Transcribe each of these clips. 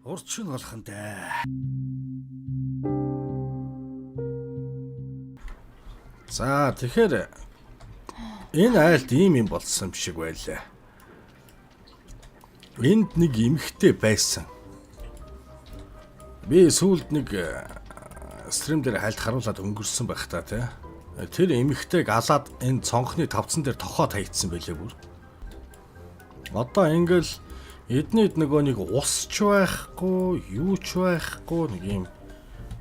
Урчин болох нь дээ. За тэгэхээр энэ айлт ийм юм болсон шиг байлаа. Энд нэг эмэгтэй байсан. Би сүүлд нэг стрим дээр хальт харуулад өнгөрсөн байх та тий. Тэр эмэгтэйг алаад энэ цонхны тавцан дээр тохоо таягдсан байлээ бүр. Одоо ингээл эднийд нөгөө нэг усч байхгүй, юу ч байхгүй нэг юм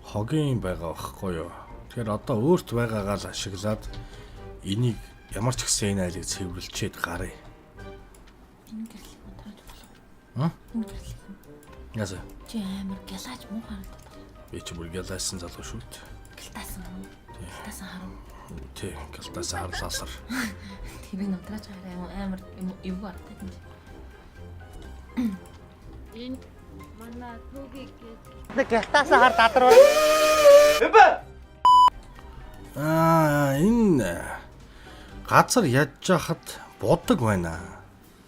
хогийн байгаа байхгүй юу. Тэгэхээр одоо өөрт байгаагаа л ашиглаад энийг ямар ч гэсэн энэ айлыг цэвэрлчихэд гарыг. Энэ гэрлэх юм тааж болох. Энэ гэрлэх юм. Яса. Чи амар гялаач муу харагдаад байна. Би ч бүр гялаасан залуу шүү дээ. Гялтаасан юм. Гялтаасан харав. Тий, гялтаасан харлаасар. Тэр нутраач хараа амар эвгүй артаад юм. Энэ манай түүгийг Нэг гялтаасаа хар дадруу. Энэ газар ядж хахад будаг байна.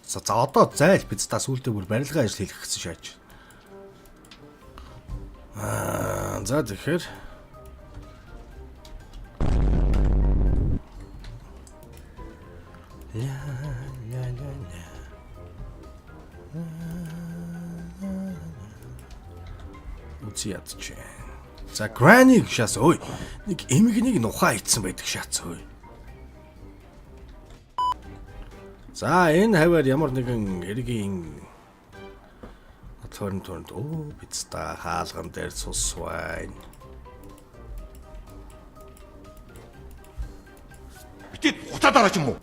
За одоо зайл биз та сүултээ бүр барилгын ажил хийх гэсэн шааж. За тэгэхээр Үziядч. За Granny шаас ой нэг эмгэнийг нухаа ицсэн байдаг шаац ой. За энэ хавар ямар нэгэн эргийн төрөнд оо бицта хаалган дээр цусвайн. Битээ хуцаад араач юм уу?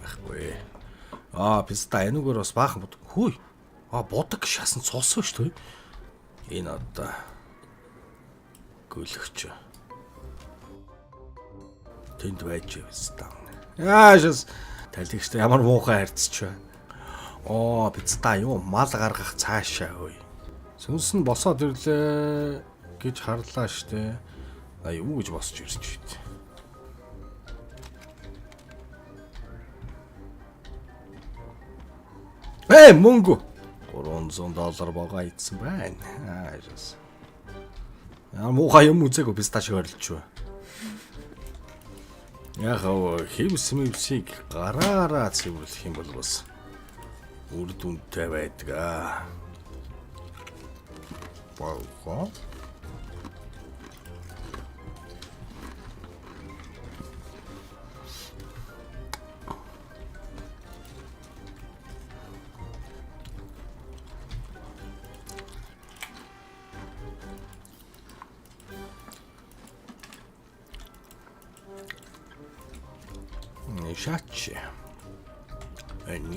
Ахгүй. Бицта энэгээр бас баахан бод. Хүй. Бодог шаасан цус шүү дээ. Энэ одоо гүлгч. Тэнд байж бицта. Шас талигчтай ямар муухай харьцч бай. Бицта юу мал гаргах цаашаа ой. Сүнс нь босоод ирлээ гэж харлаа штэ. Юу гэж босч ирж байт. Мөнгө $300 бага ийдсэн байна. Шас. Муухай юм үзээгүй бицта шиг орилж бай. Яг хэмсмивсийг гараараа цэвэрлэх юм бол бас үр дүнтэй байдаг. Бага.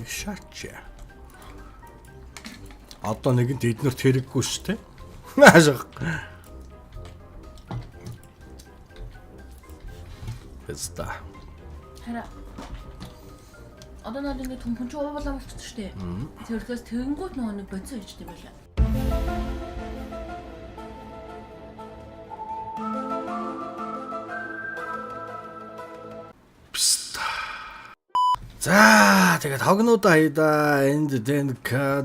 Шатч. Одоо нэгэнт эднэрт хэрэггүй шүү дээ. Хаашаа. Бэста. Хараа. Одоо нэг түнхэн ч уурлаа болчихсон шүү дээ. Тэрхээс тэгэнгүүт нөгөө нэг бодсон ичтэй байлаа. За тэгээд хогнуудаа хайда энд денка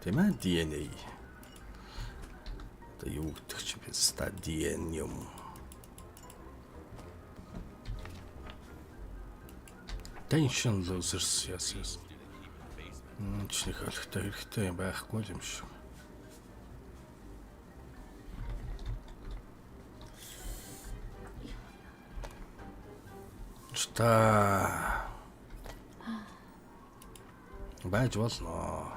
тэмээ DNA. Тэ юу гэдэг чи бэста DNA юм. Tension losers яс. Чихний хэрэгтэй байхгүй юм шүү. Та байж болно.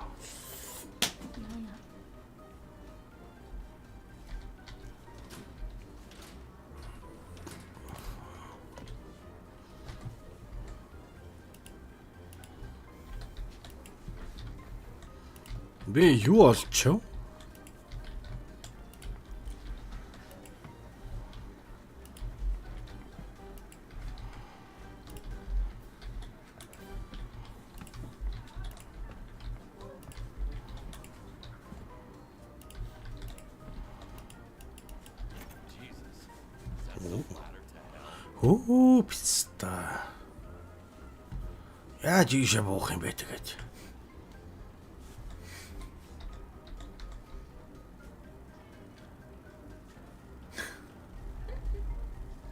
Би юу олчихв? Писта. Яаж ийшээ буух юм бэ тэгээд?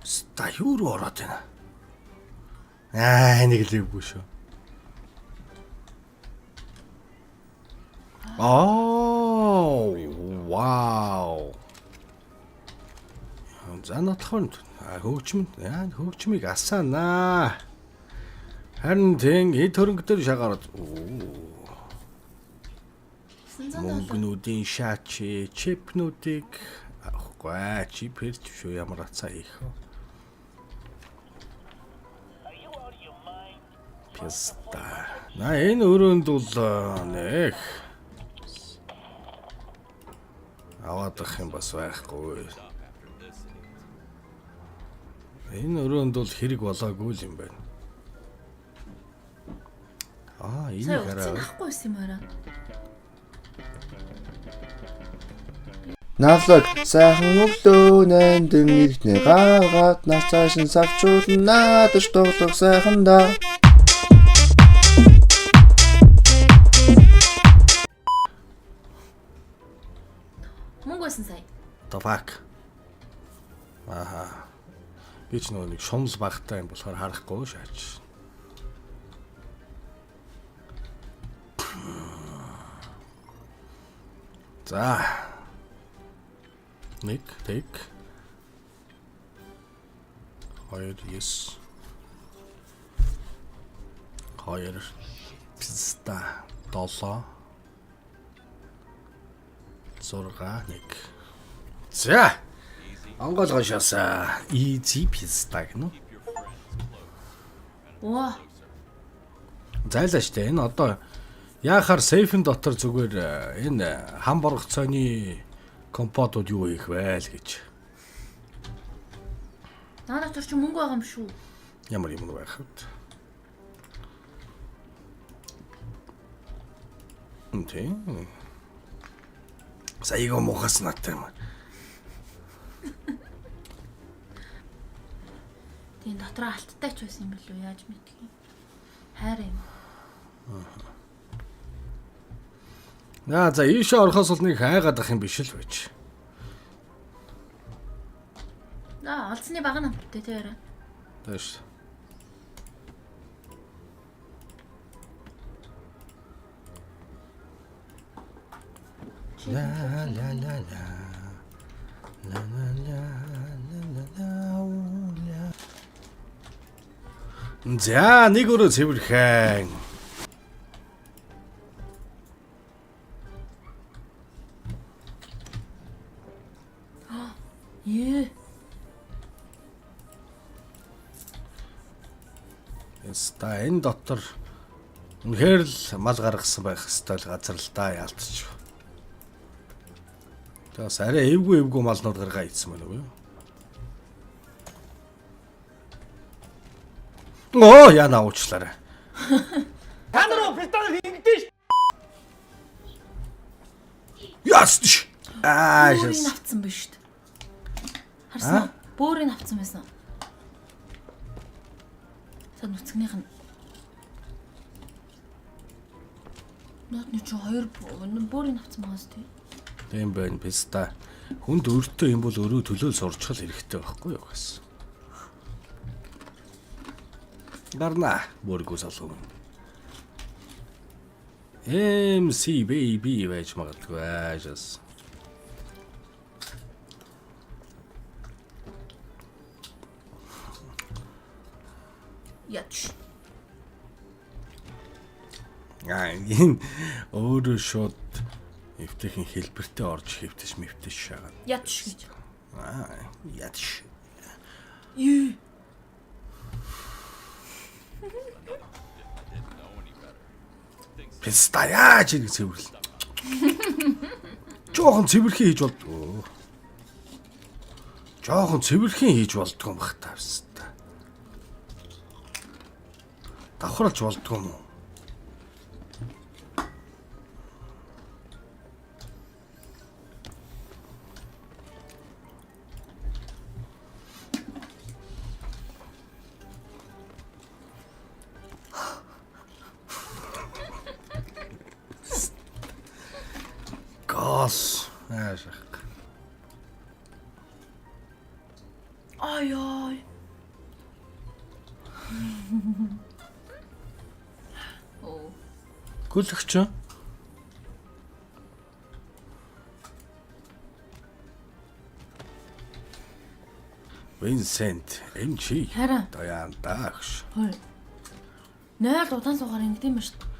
Ста юу руу ороод байна? Нэг л ивгүй шүү. Oh, wow. За нотхон хөгжмийг асаанаа. Харин тийм эд хөрөнгө дээр шагараад. Мөнгнүүдийн шаач, чипнүүдийг авахгүй. Чип хэрч шүү ямар атсаа их. Писта. Энэ өрөөнд бол нэг аваадах юм бас байхгүй. Энэ өрөөнд бол хэрэг болоогүй л юм байна. Энийг хараа. Ахгүй юм аа. Навлаг сайхан өглөө нандин ирхнээ гаргаад нас цаашин савчуулна надад тоглох сайхандаа. Мөнгө байсан сая. The fuck. Би ч нэг шунал багтай юм болохоор харахгүй шаач. За. Нэг, тэг. 2, yes. 2, писта, 7. 6, 1. За. Онгойлгошоос easy pista гэнэ. Оо. Зайлаа штэ энэ одоо яахаар сейфэн дотор зүгээр энэ хам боргоцооны компотууд юу хийх вэ л гэж. Надад ч мөнгө байгаа юм шүү. Ямар юм байх вэ? Үнтэй. Саяга мохас наттай юм. Тийм дотроо алттай ч байсан юм билүү яаж мэдхий. Хайр юм. За ийшээ орохоос бол нэг хайгаад ах юм биш л байж. Олцны баг намттай тэр. Тэш. La la la la. La la la la la. За нэг өрөө цэвэрхэн. Ээ. Яста энэ дотор үнэхээр л мал гаргасан байх ёстой л газар л да яалтч. Тэгээс арай эвгүй малнууд гаргаа ийдсэн байна уу? Оо яна уучлаарай. Та нар пистолет хийгдэж ш. Ястш. Бөөрийн авцсан байна шүү дээ. Харсан уу? Бөөрийн авцсан байсан. Сан нүцгнийх нь. Нотны чи хоёр бөөрийн авцсан байгаас тий. Тийм байна писта. Хүнд өртөө юм бол өрөө төлөөл сурчхал хэрэгтэй байхгүй юу гэсэн. Гарна бүргүү салуу. MC baby байж магадгүй аажас. Яч. Энэ өөрөө шууд эвтэйхэн хэлбэртээ орж хэвтэш мэвтэш шагаад. Яч гэж. Яч. Юу? Писта яаж ирэх цэвэрлэн. Жохон цэвэрхэн хийж болдгоо. Жохон цэвэрхэн хийж болдгоо юм бах тавста. Давхарлаж болдгоо юм уу? Оос. Аашах. Ой. Оо. Гүлгч. Винсент, энэ чи. Харин. Даян даагш. Хой. 0 удаан суугаар ингэдэм юм шүү дээ.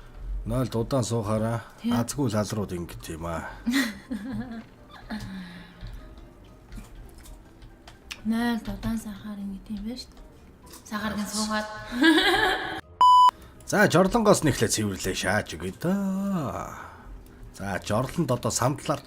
0 удаан суухаараа Тийм. азгүй лазрууд ингэт юм аа. 0 удаан сахаар ингэдэм юм байна шүү дээ. Сахаар гэн суугаад. За, жорлонгоос нэхлээ цэвэрлээ шааж өгье даа. За, жорлонд одоо самтлаар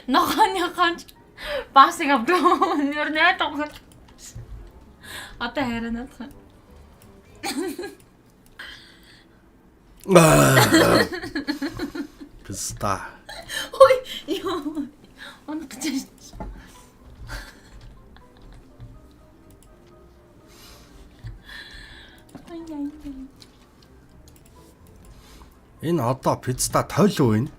Нохоныхон басыг авдгаа. Нэр найдах. Одоо хайранаад. писта. Ой, ёо. Онцгой. Энэ одоо писта тойлоо энэ.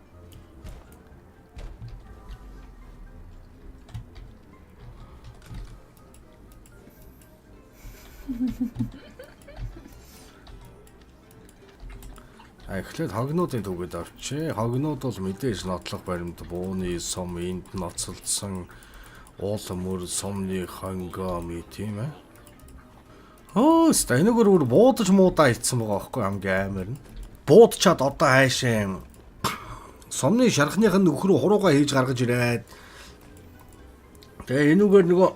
Эхлээд хогнуудын төвөд орчээ. Хогнууд бол мэдээж нотлох баримт бууны сум энд ноцолдсон уулмөр сумны хонгоми тийм ээ. Стайногор бүр буудаж муудаа ицсэн байгаа байхгүй хамгийн амар нь. Буудчаад одоо хайшаа сумны шархных нь нөхрөө хуруугаа хийж гаргаж ирээд тэгээ энүүгээр нөгөө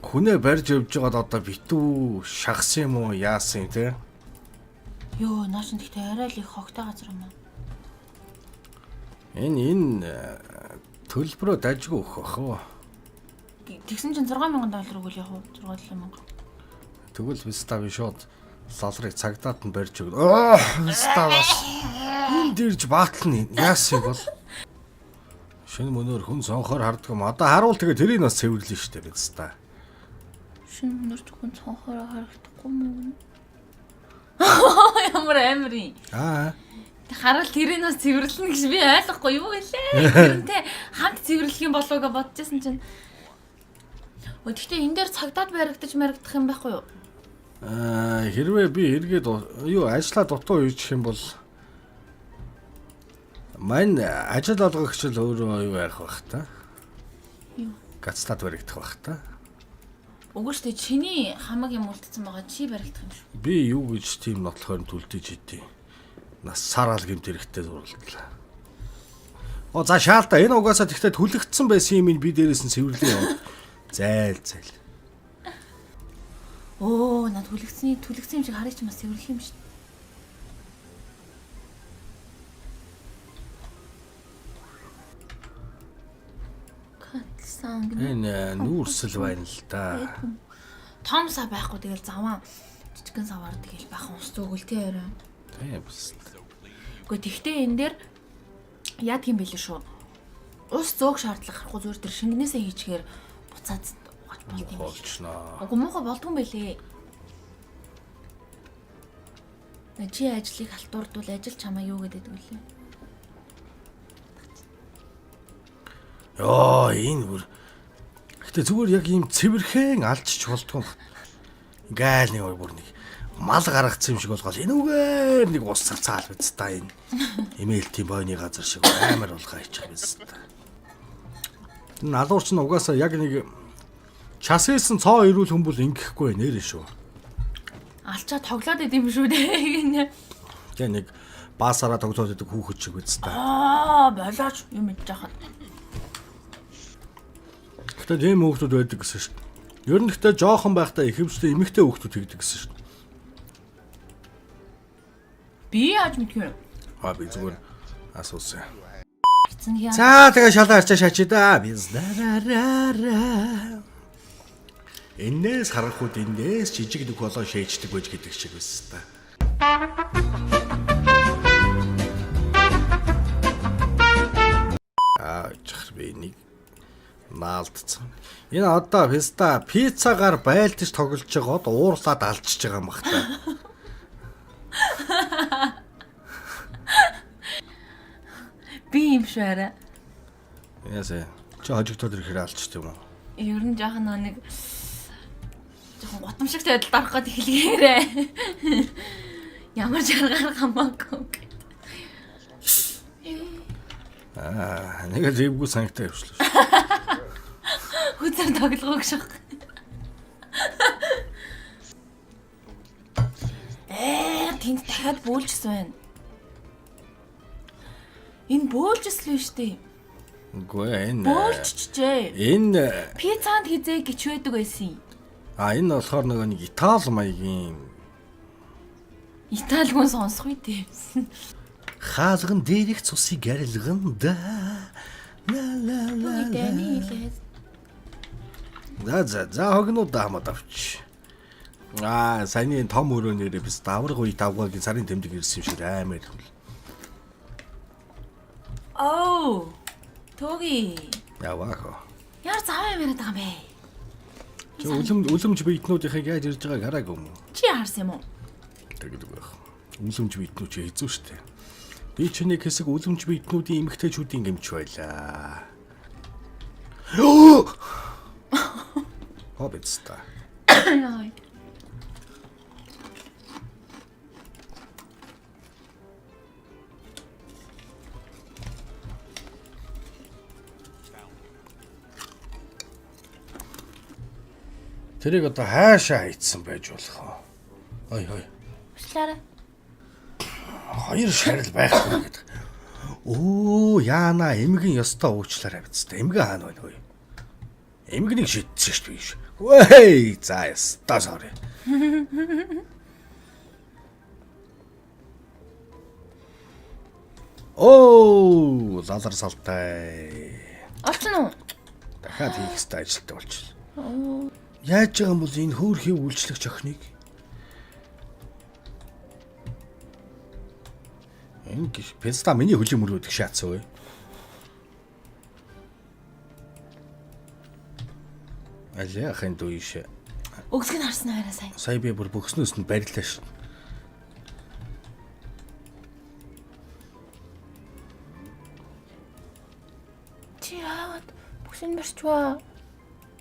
хүнээ барьж явж байгаад одоо битүү шахс юм уу яасан те. Йоо, наач нэгтэй арай л их хогтой газар юм аа. Энэ төлбөрөө дажгүй өгөх бах уу. Тэгсэн чинь $6,000 өгвөл яг уу 7,000. Тэгвэл Вистави шууд салрыг цагдаад нь барьж өгнө. Оо, Виставас. Энд дэрж баатлна яасан бол. Шинэ мөнөөр хүн сонхоор харддаг юм. Одоо харуул тэгээ тэрийг бас цэвэрлэн штэ Виста. Шинэ мөнөөр хүн цонхороо харагдахгүй мөн. Ямар амирын. Харал тэрийг бас цэвэрлэнэ гэж би ойлгохгүй юу гэлээ. Тэрнтэй хамт цэвэрлэх юм болов гэж бодчихсон чинь. Гэхдээ энэ дээр цагдаад баригдаж марагдах юм байхгүй юу? Хэрвээ би эргээд юу ажиллаа дутуу үйчих юм бол мань ажил олгогч л өөрөө юу ярих бах та. Юу? Гацтаад баригдах бах та. Үгүй шүү дээ, чиний хамаг юм үлдсэн байгаа чи баригдах юм шүү. Би юу гэж тийм нотлохоор түлдэж идэв. Нас сараал гэмт хэрэгтэй зурлалаа. За шаалтаа энэ угаасаа тэгтээ түлэгдсэн байсан юм би дээрээс нь цэвэрлээ юм. Зайл. Оо, над түлэгцэн юм шиг хараач бас цэвэрлэх юм шүү. Энэ нүүрсэл байна л да. Том сав байхгүй тэгэл заван жижигэн саваар тэгэл бахан ус зөөгөл тий орой. Тийм биз. Гэхдээ тэгтээ энэ дээр яадаг юм бэлээ шүү. Ус зөөх шаардлага гарахгүй зүгээр тэр шингэнээсээ хийчихээр буцаад угааж болд юм. Болчноо. Уг муухай болдгүй юм байлээ. Чи ажлыг халтурдвал ажил чамаа юу гэдэг вэ? Йоо, энэ бүр. Гэтэ зүгээр яг ийм цэвэрхэн алчч болдгоо. Ингээл нэг бүр нэг мал гаргацсан юм шиг болгоол энүүгээр нэг ус цацаал биз та энэ. Имэйл тийм бойны газар шиг амар болгоо хийчих биз та. Налуурч нь угаасаа яг нэг часээсэн цоо ирүүл хүмүүс ингэхгүй нэрэ шүү. Алчаа тоглоод идэм шүү дээ. Тэгээ нэг баасаараа тоглоод идэг хүүхэд шиг биз та. Болооч юм идэж хахад. Гэтэ тийм хүүхдүүд байдаг гэсэн шүү. Ер нь гэхдээ жоохон байхдаа ихэвчлэн эмэгтэй хүүхдүүд хийдэг гэсэн шүү. Би яаж мэдгүй. Би зүгээр асуусан. За тэгээ шалаа арчаа шаачи да. Biz дараараа. Энээс харахуд эндээс жижиг нэг болоо шээждэг байж гэдэг шиг байсан та. Наалдсан. Энэ одоо писта пиццагаар байлдаж тоглож байгаад уурлаад алчж байгаа юм бах та. Би юм шүү арай. Яасаа. Чи хожигдоод ирэхээр алчт юм уу? Ер нь жоохон нэг жоохон готомшигтай байдалд орох гээд эхлэхээрээ. Ямар жаргаар хамаагүй. Нэг л ивгүй санагтай явшлаа. Хүзэр тоглоог шах. Тэнд дахиад бөөлжсэн байна. Энэ бөөлжсэн шүү дээ. Үгүй энэ. Бөөлжчихжээ. Энэ Пиццанд хизээ гэж байдаг байсан юм. энэ болохоор нэг Итали маягийн Итали хүн сонсох үү дээ. хаалган дээрх цусыг арилган да. Дэний хэлээд. За хогноо даамад авч. Саяны том өрөөнөрөө bis давраг үе давгагийн сарын тэмдэг ирсэн юм шиг аймаар хөл. Оо. Тоги. Яваа. Яар цааваа яриад байгаа юм бэ? Чи үлэмж биетнүүдийнхээ яаж ирж байгааг хараагүй юм уу? Чи харсан юм уу? Тэгдэг байх. Үлэмж биетнүүд чи хэзүү штэ. Би ч нэг хэсэг үлэмж биетнүүдийн эмгтээчүүдийн гэмч байлаа. Хоббитста. Яа. Тэрийг одоо хаашаа хийцэн байж болох вэ? Ой. Уучлаарай. Хоёр шарил байхгүй гэдэг. Оо, яана эмгэн ёстой уучлаарай биз дээ. Эмгэн хаана байна вэ? Эмгэнийг шидсэн шүү дээ биш. Вэй, за яста sorry. Оо, лазар салтай. Олцсон уу? Дахиад хийх ёстой ажилтаа болчихлоо. Яаж байгаа юм бол энэ хөөрхийн үйлчлэгч охиныг энэ песта миний хөлийн мөрөөдөх шаацсан вэ? Алиахын дүүш. Өгсгөн харсан аваараа сайн. Сая би бүр бөхснөөс нь барилаа ш. Чи яагаад бүхэн барьчваа?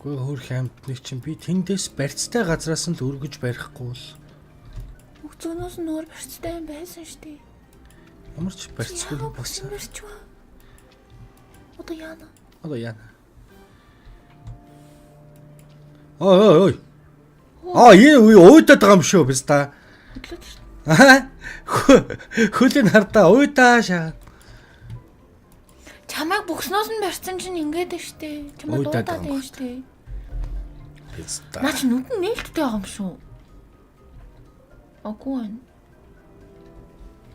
Гүй хөөрх амтны чинь би тэндээс барьцтай газраас нь л өргөж барихгүй бол Өгцгөнөөс нь өөр барьцтай юм байсан шүү дээ. ямар ч барьцгүй Бүхэн барьчваа. Одоо яана? Ой. Энэ үе уйдаад байгаа юм шүү песта. Хөлийн хардаа уйдаа шаа. Чамайг бүхснөөс нь барьсан чинь ингээд байна шүү дээ. Чамаа дуудаад байна шүү дээ. Песта. Наач нүд нь нээлттэй байгаа юм шүү. Аггүй.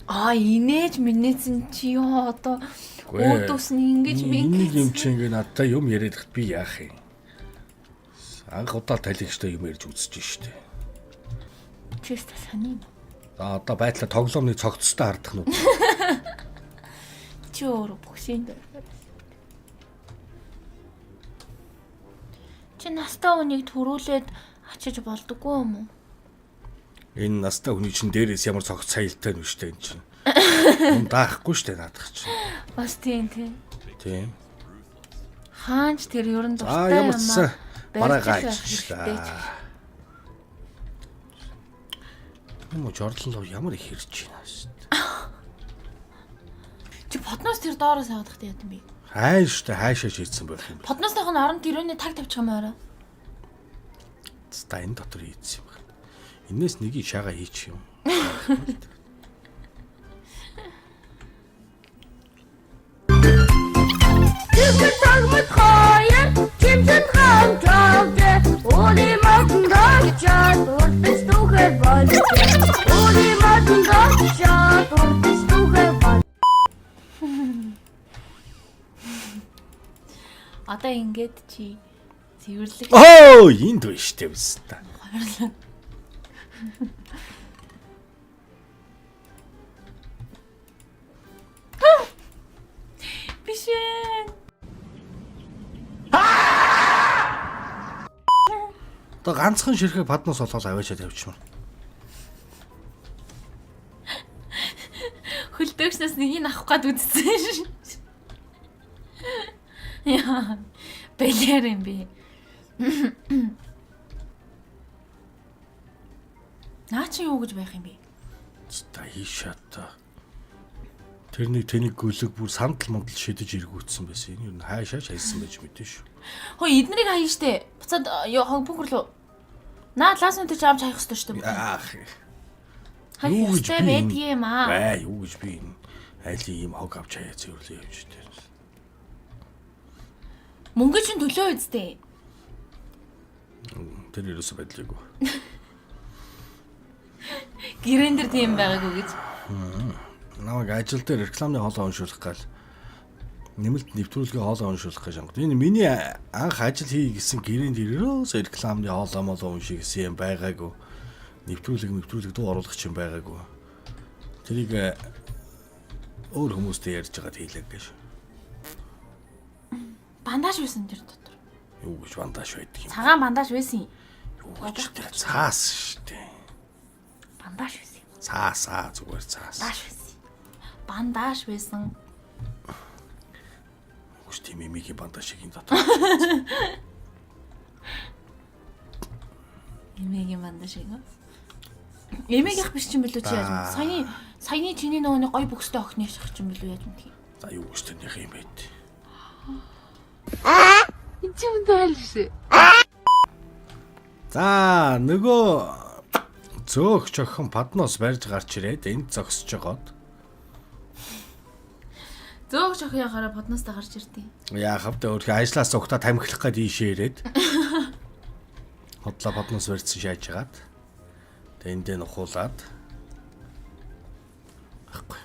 Инээж минийсэн чи ёо одоо өөдөөс нь ингэж Энийг юм чи ингээ надтай юм яриад ихт би яах юм? Анх удаа талигчтай юм ярьж үзэж штэ. Чист саний. За одоо байдлаа тоглоомны цогцтой хардах нь. Чи өөр бүхсэнд. Чи настай хүнийг төрүүлээд ачиж болдоггүй юм уу? Энэ настай хүний чинь дээрээс ямар цогц саялтай нь штэ энэ чинь. Юм даахгүй штэ наадах чинь. Бас тийм. Тийм. Хаанч тэр ерөн дуртай юм аа. Бараа гайчлаа. Юм жордлол ямар их хэрж байна штэ. Чи подноос тэр доороо саадахт яд юм бэ? Хаашаа шийдсэн байх юм бэ? Подноосных нь орон тэрүүний таг тавьчих юм аа. Ста энэ дотор хийсэн юм байна. Энээс нэгийг шаага хийчих юм. Одоо ингээд чи цэвэрлэг Оо, энд байна штэ биз та. биш ээ. Одоо ганцхан ширхэг паднаас олоод аваачаа тавьчихмаар. Хөлдөөгчнөөс нэгийг авах гээд үзсэн шин. Яа. Бэлэр юм би. Наа чи юу гэж байх юм бэ? Та хийшаата. Тэрний тэнийг гөлөг бүр сандал мандал шидэж иргүүцсэн байсан. Энэ юу хаашаач хайсан байж мэдэн шүү. Хөөе эднэрийг хаяа штэ. Буцаад бүгрлөө. Наа лаасны төч авч хаях ёстой штэ. Яах. Юу гэж байдгийг юм аа. Баа юу гэж би энэ айлын ийм хог авч хаяа цэвэрлээ явж дээр. Мөнгө чинь төлөө үсттэй. Тэр ерөөсө байдлаагүй. Гэрэн дээр тийм байгаагүй гэж. Намайг ажил дээр рекламны хоолоо уншуулах гал нэмэлт нэвтрүүлгийн хоолоо уншуулах гэж ангууд. Энэ миний анх ажил хий гэсэн гэрээнд ерөөсө рекламны хоолоо молоо унших гэсэн юм байгаагүй. Нэвтрүүлэг дуу оруулах чинь байгаагүй. Тэрийг өөр хүмүүстэй ярьж байгаад хийлээ гэж. Бандаж байсан тэр дотор. Юу гэж бандаж байдаг юм? Цагаан бандаж байсан. Юу гэж тэр цаас штэ. Бандаж байсан. Цаасаа зүгээр цаас. Бандаж байсан. Бандаж байсан. Үгүй тийм эмигийн бандаж шиг энэ дотор. Эмигийн бандаж шиг нөө. Эмигийнх биш юм билүү чи яаж? Саяны чиний нөгөө гой бөхстэй охины шах юм билүү яаж юм тийм. За юу гэж тэрнийх юм бэ? энэ ч юм даа л шээ. За нөгөө зөөгч охин падноос барьж гарч ирээд энд зогсож байгаад. Зөөгч охин гараа подноостай гарч ирдээ. Яахав тэ өөрхий ажлаас угтаа тамхилах гээд ийшээ ирээд. Хотлоо подноос барьсан шааж хагаад. Тэ эндээ нухуулаад. Ахгүй.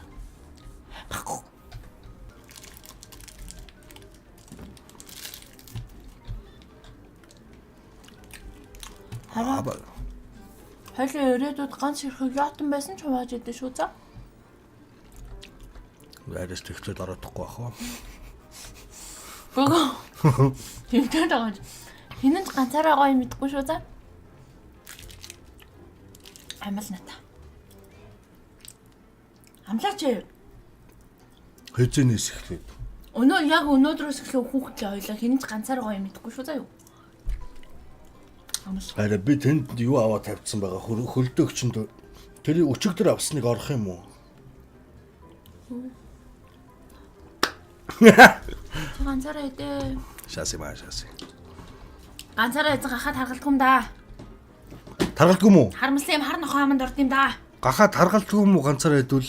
Хараа. Хойлын өрөөдүүд ганц хэрхэг яатан байсан ч хувааж идэв шүү за. Вайрс тэгтэл ороодохгүй бах уу? Богоо. Тэмтэй дагаж. Хинэн ч ганцаараа гоё мэдгүй шүү за. Амлал ната. Амлаач. Хэзэнээс эхлээд. Өнөөдрөөс эхлээ хүүхдээ ойлоо хинэн ч ганцаараа гоё мэдгүй шүү за юу. Араа би тэнд юу аваа тавьчихсан байгаа хөлдөөгчөнд тэрийг өчигдөр авсныг орох юм уу? Ганцаараа идэ. Шаси. Ганцаараа эзэн гахаад харгалдгүй юм да. Таргалдгүй юм уу? Харамлсан юм хар нохоо аманд орд юм да. Гахаа таргалдгүй юм уу ганцаараа хэдүүл?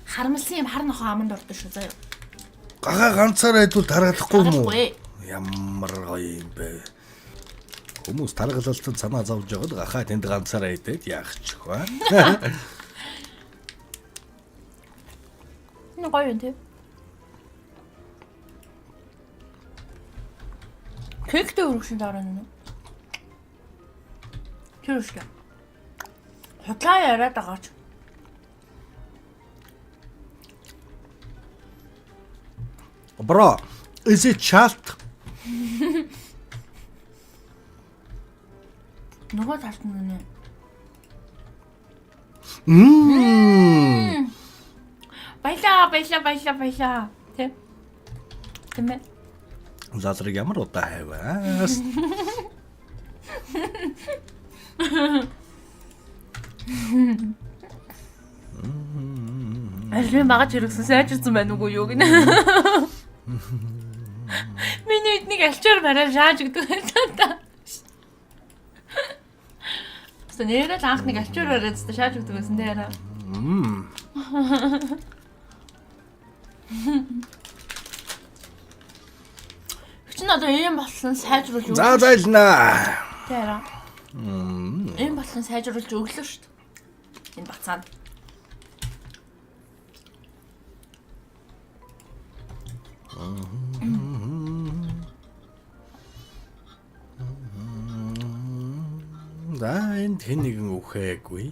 Харамлсан юм хар нохоо аманд орд шүү заяа. Гахаа ганцаараа хэдүүл таргалахгүй юм уу? Таргалгүй. Ямар гоё юм бэ? Хүмүүс таргалалтад санаа зовж байгаад гахаа тэнд ганцаараа идээд яах ч вэ? Энэ гоё юм тий. Кектэй өргөшин дараа нь. Тэр үстэй. Хотлаа яриад байгаач. Bro, is it chalt? Нөгөө талд нь нэ. Баялаа. Тэ. Тэмээ. Лазарыг ямар удаа хайваас. Ажлын багаж хэрэгсэн сайжирсан байна уу юу гинэ. Миний эднийг альчаар барай шааж гэдэг юм та. Нэрэл анхныг альчаар барайд та шааж гэдэг байсан дээ яра. Чин одоо ийм болсон сайжруулж өгөх. За зайлнаа. Тэ яра. Ийм болсон сайжруулж өглөө шүү дээ. Энэ бацаанд. And хэнийг үхээгүй.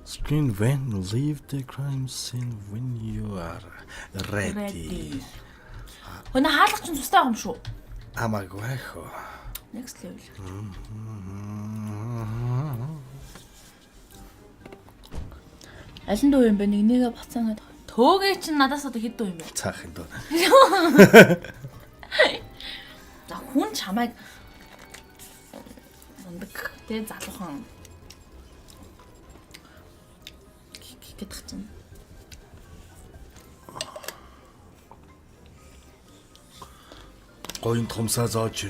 Screen when leave the crime scene when you are ready. Өнө хаалгач нь тустай юм шүү. Амаагүй хөө. Next level. Аль нь дуу юм бэ? Нэгнийгээ бацаанаад. Төөгээ чинь надаас одоо хэд дуу юм бэ? Цаах юм доо. За хүн чамайг ундаг тэ залуухан гэдэг чинь. Гойн томсаа зааж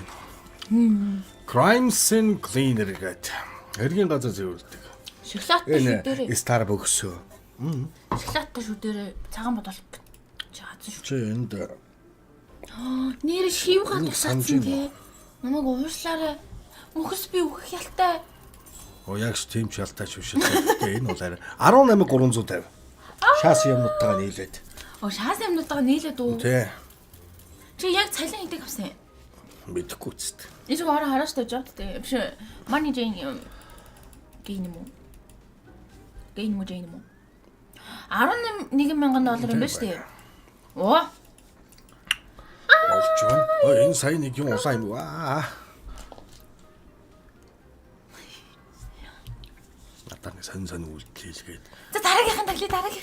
байна. Crime scene cleaner гэдэг. Хэргийн газар зөвөрдөг. Шоколадтай шүү дээрээ. Starbucks. Шоколадтай шүү дээрээ. Цагаан бодол. Чаазсан шүү. Чи энд Нэр шив гал санаж тусаасан байна. тий. Намайг уушлаарай. Мөхс би үхэх ялтай. Оо яг ч тийм ч ялтай шүү дээ. Энэ бол арай 18350. Шаас юмнуудтайгаа нийлээд. Оо шаас юмнуудаа нийлээд үү? Тий. Чи яг цалин хэдэг авсан юм? Мэдхгүй үст. Энэ ч ороо хараач та жод тий. Биш money jane юм. Гейн юм уу? Гейн юм жейн юм уу? 11,000 доллар юм ба штэ. Оо. Олж байна. Ой энэ сайн нэг юм усаа юм. Аа. Надад сонь сонь үйлдэл хийлгээд. За дараагийнхын таглая дараагийн